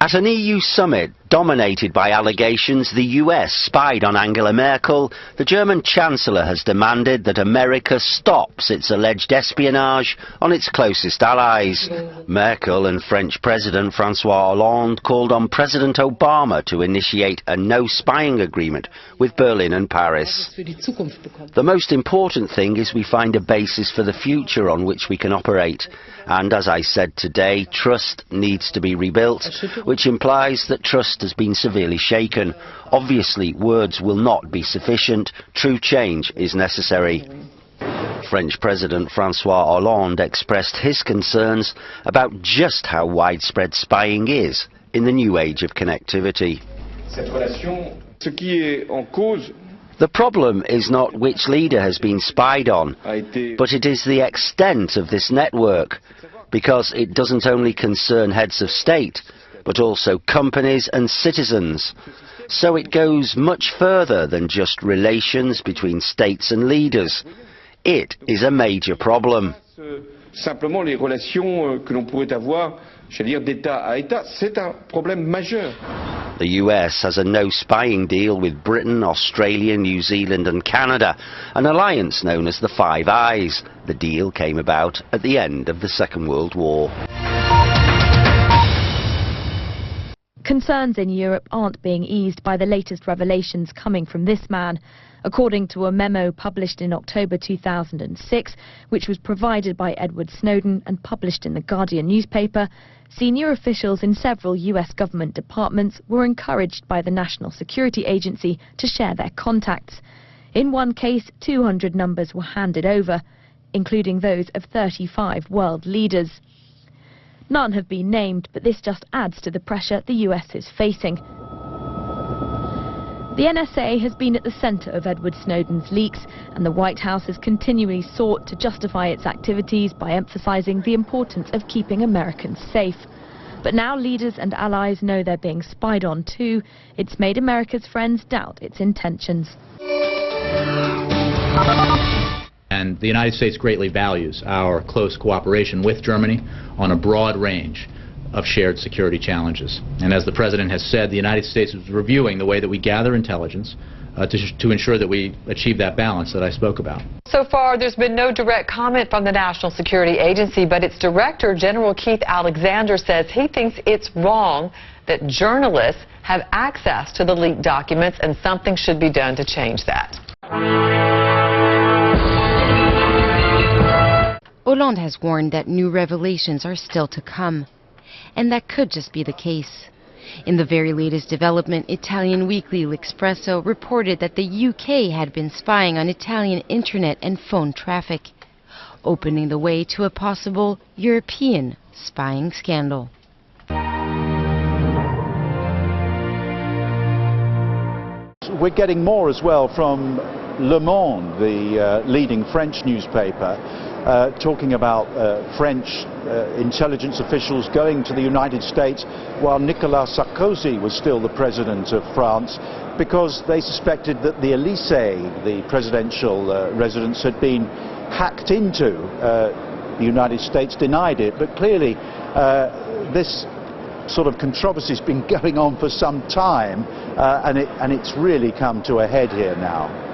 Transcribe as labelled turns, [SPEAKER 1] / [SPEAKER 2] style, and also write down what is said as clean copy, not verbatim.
[SPEAKER 1] At an EU summit dominated by allegations the US spied on Angela Merkel, the German Chancellor has demanded that America stops its alleged espionage on its closest allies. Merkel and French President François Hollande called on President Obama to initiate a no-spying agreement with Berlin and Paris. The most important thing is we find a basis for the future on which we can operate. And as I said today, trust needs to be rebuilt, which implies that trust has been severely shaken. Obviously, words will not be sufficient. True change is necessary. French President François Hollande expressed his concerns about just how widespread spying is in the new age of connectivity. The problem is not which leader has been spied on, but it is the extent of this network, because it doesn't only concern heads of state, but also companies and citizens. So it goes much further than just relations between states and leaders. It is a major problem.
[SPEAKER 2] Simplement les relations que l'on pourrait avoir, j'allais dire d'État à État, c'est un problème majeur.
[SPEAKER 1] The US has a no-spying deal with Britain, Australia, New Zealand and Canada, an alliance known as the Five Eyes. The deal came about at the end of the Second World War.
[SPEAKER 3] Concerns in Europe aren't being eased by the latest revelations coming from this man. According to a memo published in October 2006, which was provided by Edward Snowden and published in the Guardian newspaper, senior officials in several US government departments were encouraged by the National Security Agency to share their contacts. In one case, 200 numbers were handed over, including those of 35 world leaders. None have been named, but this just adds to the pressure the US is facing. The NSA has been at the centre of Edward Snowden's leaks, and the White House has continually sought to justify its activities by emphasising the importance of keeping Americans safe. But now leaders and allies know they're being spied on too. It's made America's friends doubt its intentions.
[SPEAKER 4] And the United States greatly values our close cooperation with Germany on a broad range of shared security challenges. And as the President has said, the United States is reviewing the way that we gather intelligence to ensure that we achieve that balance that I spoke about.
[SPEAKER 5] So far, there's been no direct comment from the National Security Agency, but its Director, General Keith Alexander, says he thinks it's wrong that journalists have access to the leaked documents, and something should be done to change that.
[SPEAKER 6] Hollande has warned that new revelations are still to come. And that could just be the case. In the very latest development, Italian weekly L'Espresso reported that the UK had been spying on Italian internet and phone traffic, opening the way to a possible European spying scandal.
[SPEAKER 7] We're getting more as well from Le Monde, the leading French newspaper, talking about French intelligence officials going to the United States while Nicolas Sarkozy was still the president of France, because they suspected that the Élysée, the presidential residence, had been hacked into. The United States denied it, but clearly this sort of controversy has been going on for some time, and it's really come to a head here now.